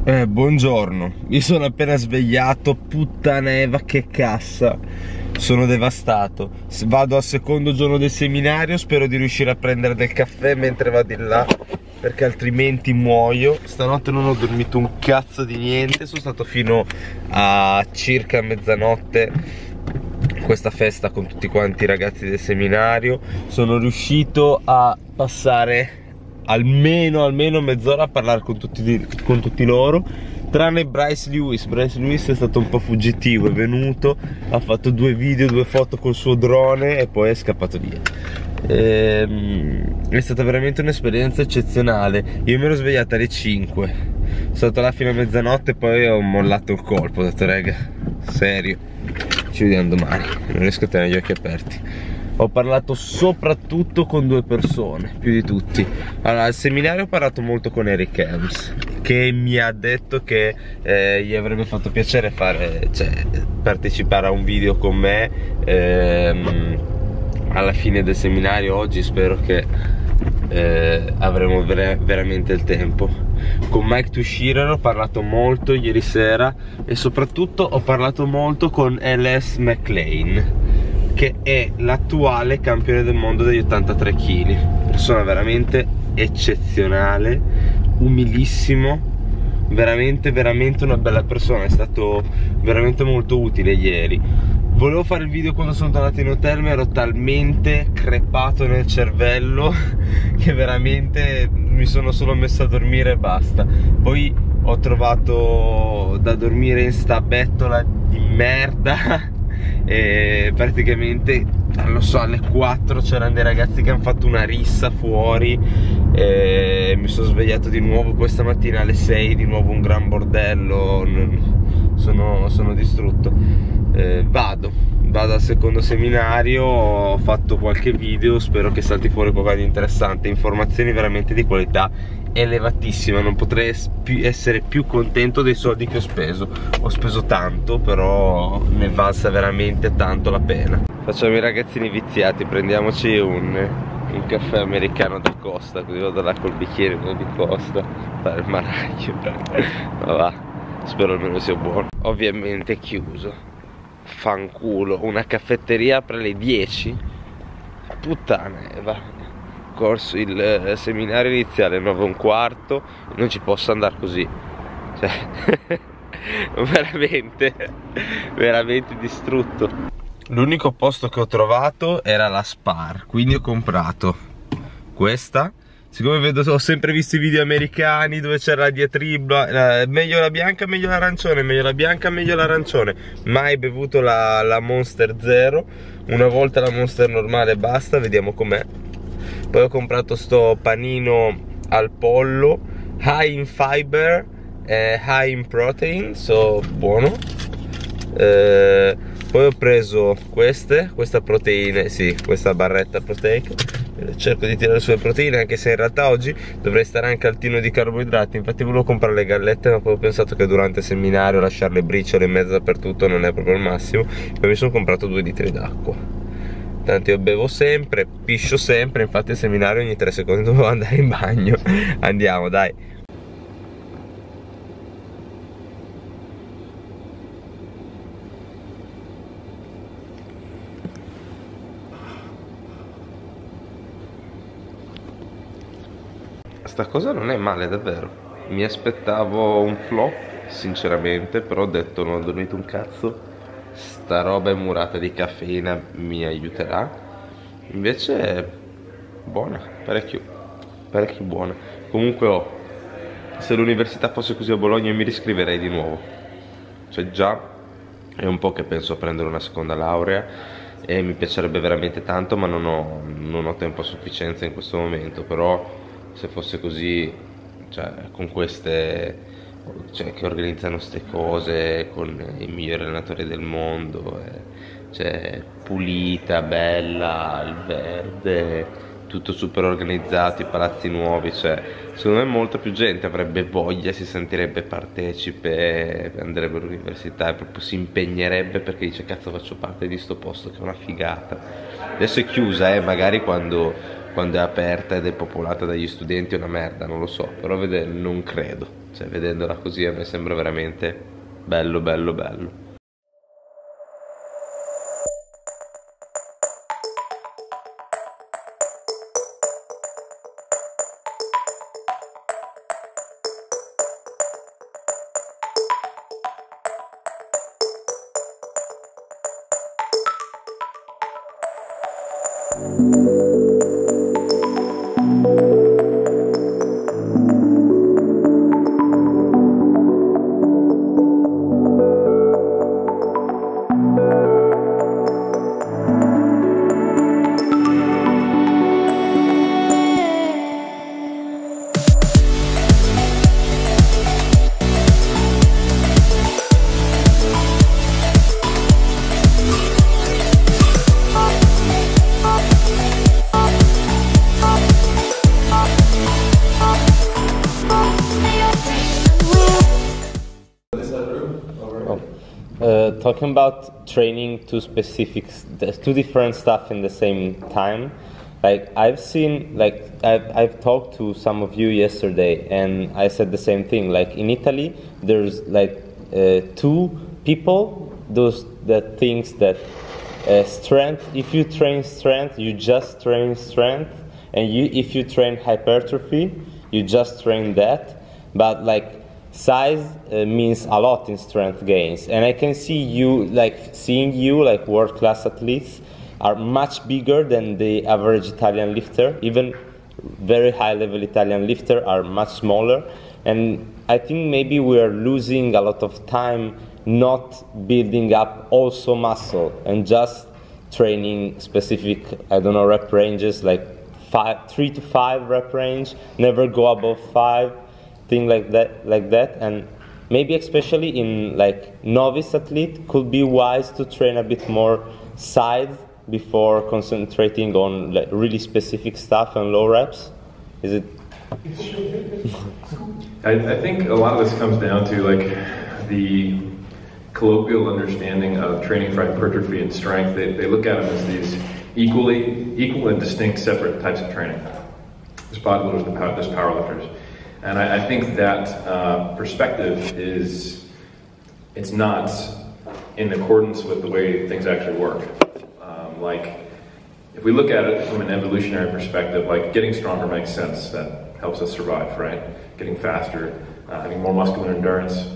Buongiorno, mi sono appena svegliato, puttaneva che cassa, sono devastato. Vado al secondo giorno del seminario, spero di riuscire a prendere del caffè mentre vado in là, perché altrimenti muoio. Stanotte non ho dormito un cazzo di niente, sono stato fino a circa mezzanotte in questa festa con tutti quanti i ragazzi del seminario. Sono riuscito a passare almeno mezz'ora a parlare con tutti loro, tranne Bryce Lewis. Bryce Lewis è stato un po' fuggitivo, è venuto, ha fatto 2 video, 2 foto col suo drone e poi è scappato via. È stata veramente un'esperienza eccezionale. Io mi ero svegliata alle 5, sono stato là fino a mezzanotte e poi ho mollato il colpo, ho detto raga, serio, ci vediamo domani, non riesco a tenere gli occhi aperti. Ho parlato soprattutto con 2 persone, più di tutti. Allora, al seminario ho parlato molto con Eric Helms, che mi ha detto che gli avrebbe fatto piacere partecipare a un video con me alla fine del seminario oggi. Spero che avremo veramente il tempo. Con Mike Tushirer ho parlato molto ieri sera e soprattutto ho parlato molto con LS McLean, che è l'attuale campione del mondo degli 83 kg, persona veramente eccezionale, umilissimo, veramente una bella persona, è stato veramente molto utile ieri. Volevo fare il video quando sono tornato in hotel, ma ero talmente crepato nel cervello che veramente mi sono solo messo a dormire e basta. Poi ho trovato da dormire in sta bettola di merda e praticamente, non lo so, alle 4 c'erano dei ragazzi che hanno fatto una rissa fuori e mi sono svegliato di nuovo. Poi stamattina alle 6 di nuovo un gran bordello, sono distrutto. Vado al secondo seminario, ho fatto qualche video, spero che salti fuori qualcosa di interessante, informazioni veramente di qualità elevatissima. Non potrei essere più contento dei soldi che ho speso tanto, però ne valsa veramente tanto la pena. Facciamo i ragazzini viziati, prendiamoci un caffè americano da Costa, così vado là col bicchiere di Costa, fare il maraglio. Ma va, spero almeno sia buono. Ovviamente è chiuso, fanculo, una caffetteria apre alle 10, puttana, va. Corso il seminario iniziale alle 9:15, non ci posso andare così, cioè veramente distrutto. L'unico posto che ho trovato era la Spar, quindi ho comprato questa. Siccome ho sempre visto i video americani dove c'era la diatriba, meglio la bianca, meglio l'arancione, meglio la bianca, meglio l'arancione. Mai bevuto la Monster Zero, una volta la Monster normale basta, vediamo com'è. Poi ho comprato sto panino al pollo, high in fiber, high in protein, so buono. Poi ho preso questa proteine, sì, questa barretta proteica. Cerco di tirare sulle proteine, anche se in realtà oggi dovrei stare anche altino di carboidrati. Infatti volevo comprare le gallette, ma poi ho pensato che durante il seminario lasciare le briciole in mezzo dappertutto non è proprio il massimo. Poi mi sono comprato 2 litri d'acqua. Tanto io bevo sempre, piscio sempre, infatti il seminario ogni 3 secondi dovevo andare in bagno. Andiamo, dai. Sta cosa non è male davvero. Mi aspettavo un flop, sinceramente, però ho detto non ho dormito un cazzo, sta roba è murata di caffeina, mi aiuterà. Invece è buona, parecchio buona. Comunque se l'università fosse così a Bologna mi riscriverei di nuovo. Cioè già è un po' che penso a prendere una seconda laurea e mi piacerebbe veramente tanto, ma non ho tempo a sufficienza in questo momento. Però se fosse così, cioè con queste, cioè che organizzano ste cose con i migliori allenatori del mondo, cioè pulita, bella, il verde, tutto super organizzato, i palazzi nuovi, cioè secondo me molta più gente avrebbe voglia, si sentirebbe partecipe, andrebbe all'università e proprio si impegnerebbe perché dice cazzo faccio parte di sto posto che è una figata. Adesso è chiusa, magari quando quando è aperta ed è popolata dagli studenti è una merda, non lo so, però non credo, cioè vedendola così a me sembra veramente bello bello bello. Talking about training two different stuff in the same time. Like I've talked to some of you yesterday, and I said the same thing. Like in Italy, there's like two people that thinks that strength. If you train strength, you just train strength, and if you train hypertrophy, you just train that. But like size means a lot in strength gains, and I can seeing you like world-class athletes are much bigger than the average Italian lifter. Even very high-level Italian lifter are much smaller, and I think maybe we are losing a lot of time not building up also muscle and just training specific, I don't know, rep ranges like 3 to 5 rep range, never go above 5. Thing like that, and maybe especially in like novice athlete could be wise to train a bit more size before concentrating on like really specific stuff and low reps. Is it? I think a lot of this comes down to like the colloquial understanding of training for hypertrophy and strength. They look at them as these equal and distinct separate types of training. There's bodybuilders, there's powerlifters. And I think that perspective it's not in accordance with the way things actually work. Like, if we look at it from an evolutionary perspective, like getting stronger makes sense. That helps us survive, right? Getting faster, having more muscular endurance.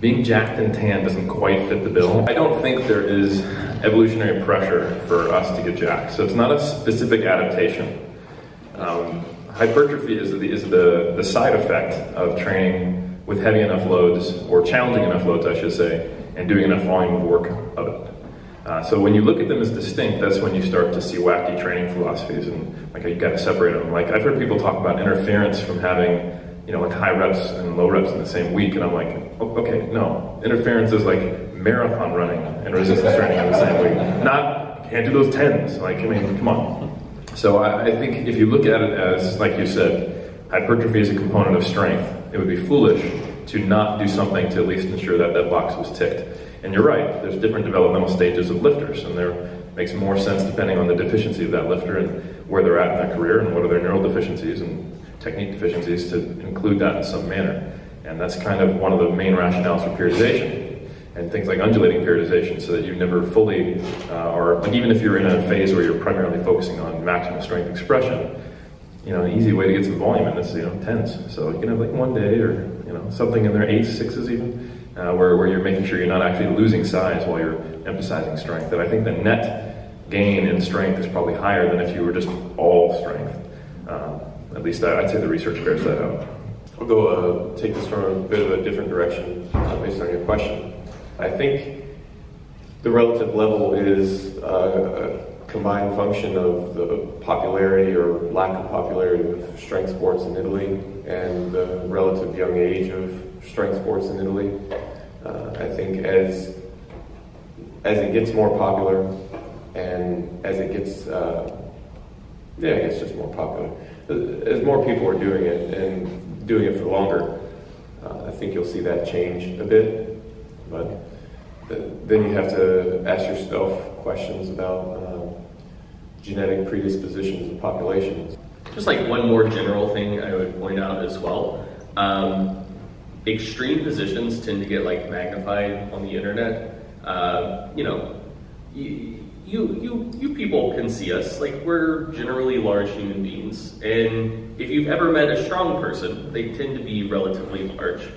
Being jacked and tan doesn't quite fit the bill. I don't think there is evolutionary pressure for us to get jacked. So it's not a specific adaptation. Hypertrophy is the side effect of training with heavy enough loads, or challenging enough loads, I should say, and doing enough volume of work of it. So when you look at them as distinct, that's when you start to see wacky training philosophies, and like you got to separate them. Like I've heard people talk about interference from having, you know, like high reps and low reps in the same week, and I'm like, oh, okay, no. Interference is like marathon running and resistance training in the same week. Not, can't do those 10s. Like, I mean, come on. So I think if you look at it as, like you said, hypertrophy is a component of strength, it would be foolish to not do something to at least ensure that that box was ticked. And you're right, there's different developmental stages of lifters, and there makes more sense depending on the deficiency of that lifter and where they're at in their career and what are their neural deficiencies and technique deficiencies to include that in some manner. And that's kind of one of the main rationales for periodization. And things like undulating periodization, so that you never fully, or like even if you're in a phase where you're primarily focusing on maximum strength expression, you know, an easy way to get some volume in is, you know, 10s. So you can have like one day, or, you know, something in their 8s, 6s even, where you're making sure you're not actually losing size while you're emphasizing strength. And I think the net gain in strength is probably higher than if you were just all strength. At least I'd say the research bears that out. I'll go take this from a bit of a different direction based on your question. I think the relative level is a combined function of the popularity or lack of popularity of strength sports in Italy and the relative young age of strength sports in Italy. I think as it gets more popular and as it gets, it's just more popular. As more people are doing it and doing it for longer, I think you'll see that change a bit. But then you have to ask yourself questions about genetic predispositions of populations. Just like one more general thing I would point out as well. Extreme positions tend to get like magnified on the internet. You know, you people can see us, like we're generally large human beings. And if you've ever met a strong person, they tend to be relatively large.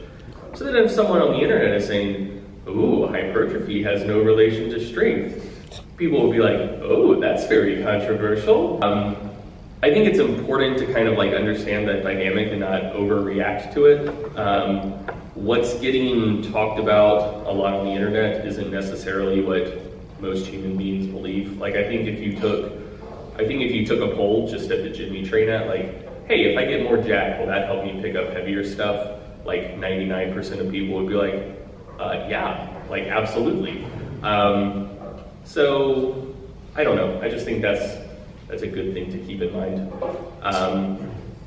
So then if someone on the internet is saying, ooh, hypertrophy has no relation to strength, people will be like, oh, that's very controversial. I think it's important to kind of like understand that dynamic and not overreact to it. What's getting talked about a lot on the internet isn't necessarily what most human beings believe. Like I think if you took a poll just at the gym you train at, like, hey, if I get more jacked, will that help me pick up heavier stuff? Like 99% of people would be like, yeah, like absolutely. So I don't know. I just think that's a good thing to keep in mind.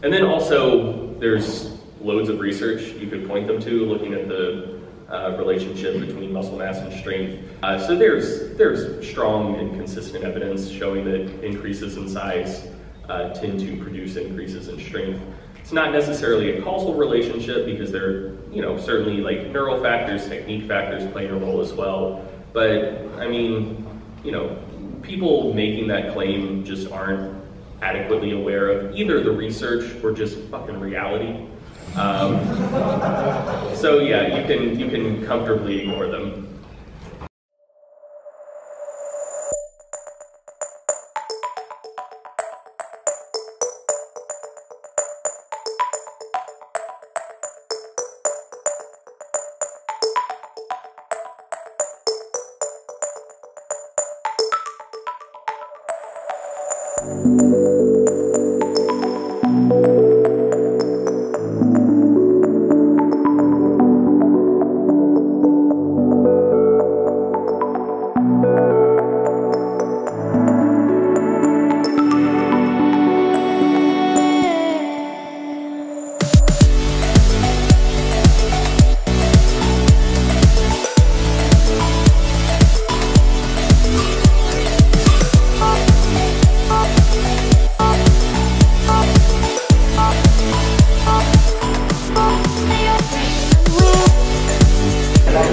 And then also there's loads of research you could point them to looking at the relationship between muscle mass and strength. So there's strong and consistent evidence showing that increases in size tend to produce increases in strength. It's not necessarily a causal relationship because there are, certainly like neural factors, technique factors playing a role as well. But I mean, people making that claim just aren't adequately aware of either the research or just fucking reality. So yeah, you can comfortably ignore them.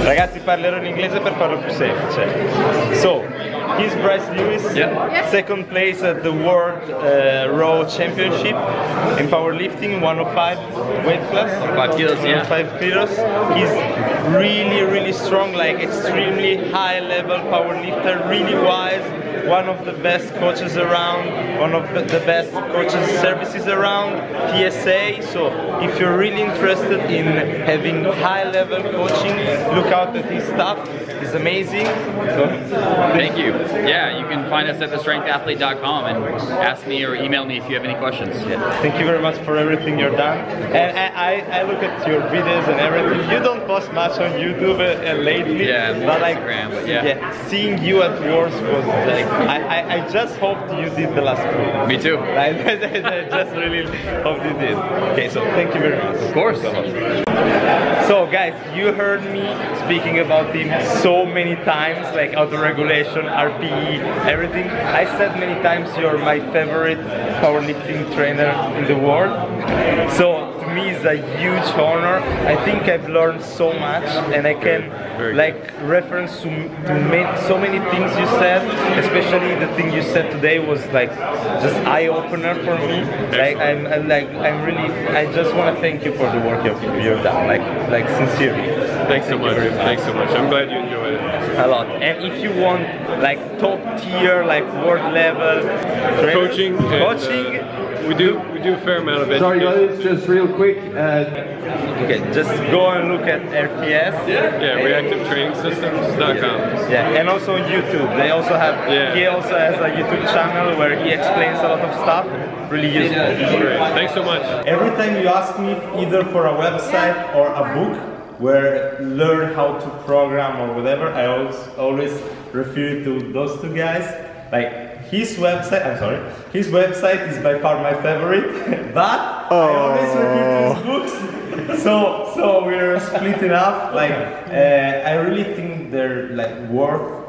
Ragazzi, parlerò in inglese per farlo più semplice. So, he's Bryce Lewis, second place at the World Raw Championship in powerlifting, 105 weight class. 5 kilos, yeah. 5 kilos. He's really strong, like extremely high level powerlifter, really wise. One of the best coaches around, one of the best coaches services around, TSA. So if you're really interested in having high level coaching, look out at his stuff. It's amazing. So, thank you. Yeah, you can find us at thestrengthathlete.com and ask me or email me if you have any questions. Yeah. Thank you very much for everything you've done. And I look at your videos and everything. You don't post much on YouTube lately. Yeah, but like, Instagram, but yeah. Seeing you at Worlds was like, I just hoped you did the last one. Me too. I just really hoped you did. Okay, so thank you very much. Of course. So guys, you heard me speaking about him so many times, like auto-regulation, RPE, everything. I said many times you're my favorite powerlifting trainer in the world. So to me it's a huge honor. I think I've learned so much and I can like reference to so many things you said, especially the thing you said today was like just eye-opener for me. Like I just want to thank you for the work you've done, like sincerely. Thanks so much. Thanks so much. I'm glad you enjoyed it. A lot. And if you want like top tier, like world level coaching, we do a fair amount of education. Sorry guys, just real quick. Okay, just go and look at RTS. Yeah, reactivetrainingsystems.com. Yeah, and also on YouTube. They also have. He also has a YouTube channel where he explains a lot of stuff. Really useful. Great. Thanks so much. Every time you ask me either for a website or a book where learn how to program or whatever, I always refer to those two guys. Like his website is by far my favorite, but I always refer to his books. So we're splitting up. Like I really think they're like worth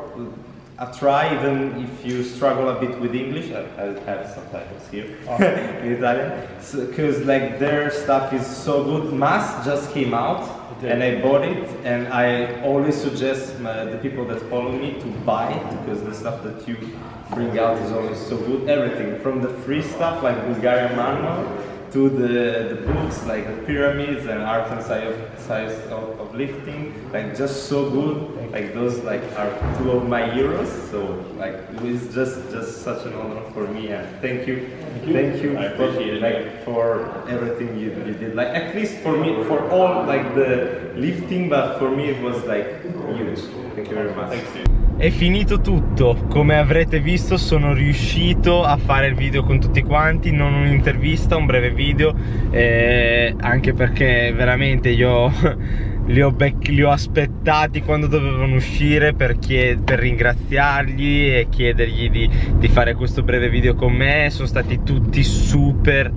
try, even if you struggle a bit with English. I have subtitles here in Italian, because like their stuff is so good. Mass just came out and I bought it, and I always suggest the people that follow me to buy it, because the stuff that you bring out is always so good. Everything from the free stuff like Bulgarian manual to the books like the pyramids and art and science of lifting, like just so good. Like those like are two of my heroes. So like it's just such an honor for me, and thank you. I appreciate it, for everything you did. Like at least for me, for all like the lifting, but for me it was like huge. Thank you very much. È finito tutto, come avrete visto sono riuscito a fare il video con tutti quanti, non un'intervista, un breve video, anche perché veramente io li ho aspettati quando dovevano uscire per ringraziarli e chiedergli di fare questo breve video con me. Sono stati tutti super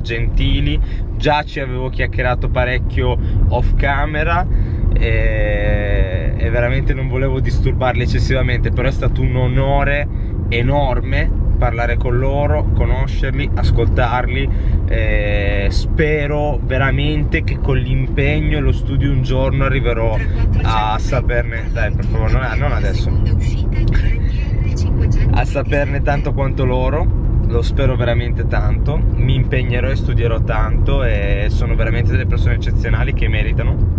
gentili, già ci avevo chiacchierato parecchio off camera e veramente non volevo disturbarli eccessivamente, però è stato un onore enorme parlare con loro, conoscerli, ascoltarli. Spero veramente che con l'impegno e lo studio un giorno arriverò a saperne, dai per favore, non adesso, a saperne tanto quanto loro. Lo spero veramente tanto, mi impegnerò e studierò tanto, e sono veramente delle persone eccezionali che meritano.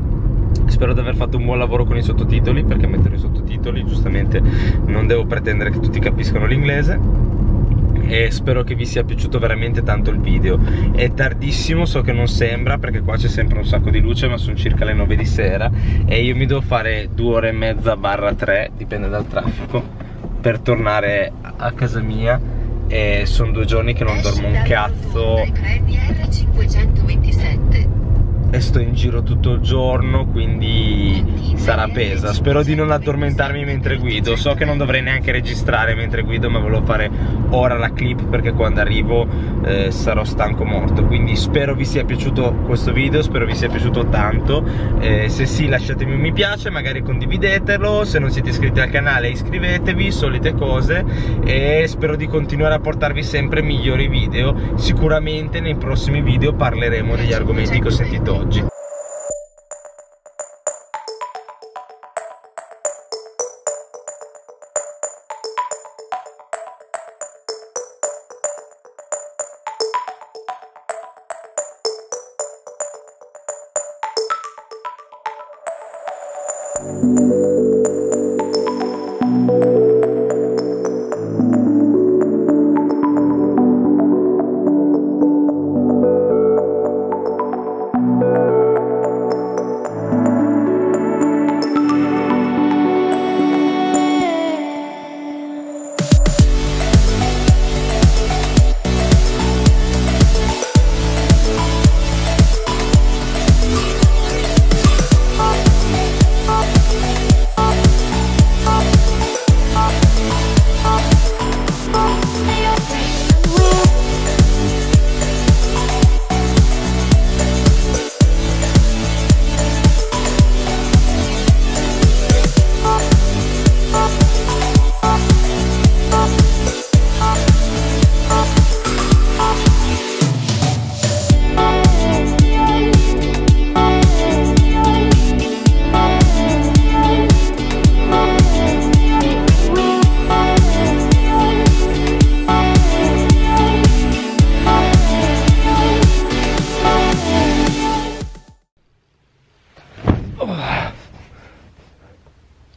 Spero di aver fatto un buon lavoro con i sottotitoli, perché metterò i sottotitoli, giustamente non devo pretendere che tutti capiscano l'inglese. E spero che vi sia piaciuto veramente tanto il video. È tardissimo, so che non sembra, perché qua c'è sempre un sacco di luce, ma sono circa le 9 di sera e io mi devo fare 2 ore e mezza / 3, dipende dal traffico, per tornare a casa mia, e sono 2 giorni che non dormo un cazzo e sto in giro tutto il giorno, quindi sarà pesa. Spero di non addormentarmi mentre guido. So che non dovrei neanche registrare mentre guido, ma volevo fare ora la clip perché quando arrivo sarò stanco morto. Quindi spero vi sia piaciuto questo video, spero vi sia piaciuto tanto. Se sì, lasciatemi un mi piace, magari condividetelo. Se non siete iscritti al canale iscrivetevi, solite cose, e spero di continuare a portarvi sempre migliori video. Sicuramente nei prossimi video parleremo degli argomenti che ho sentito oggi.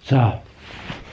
Ciao.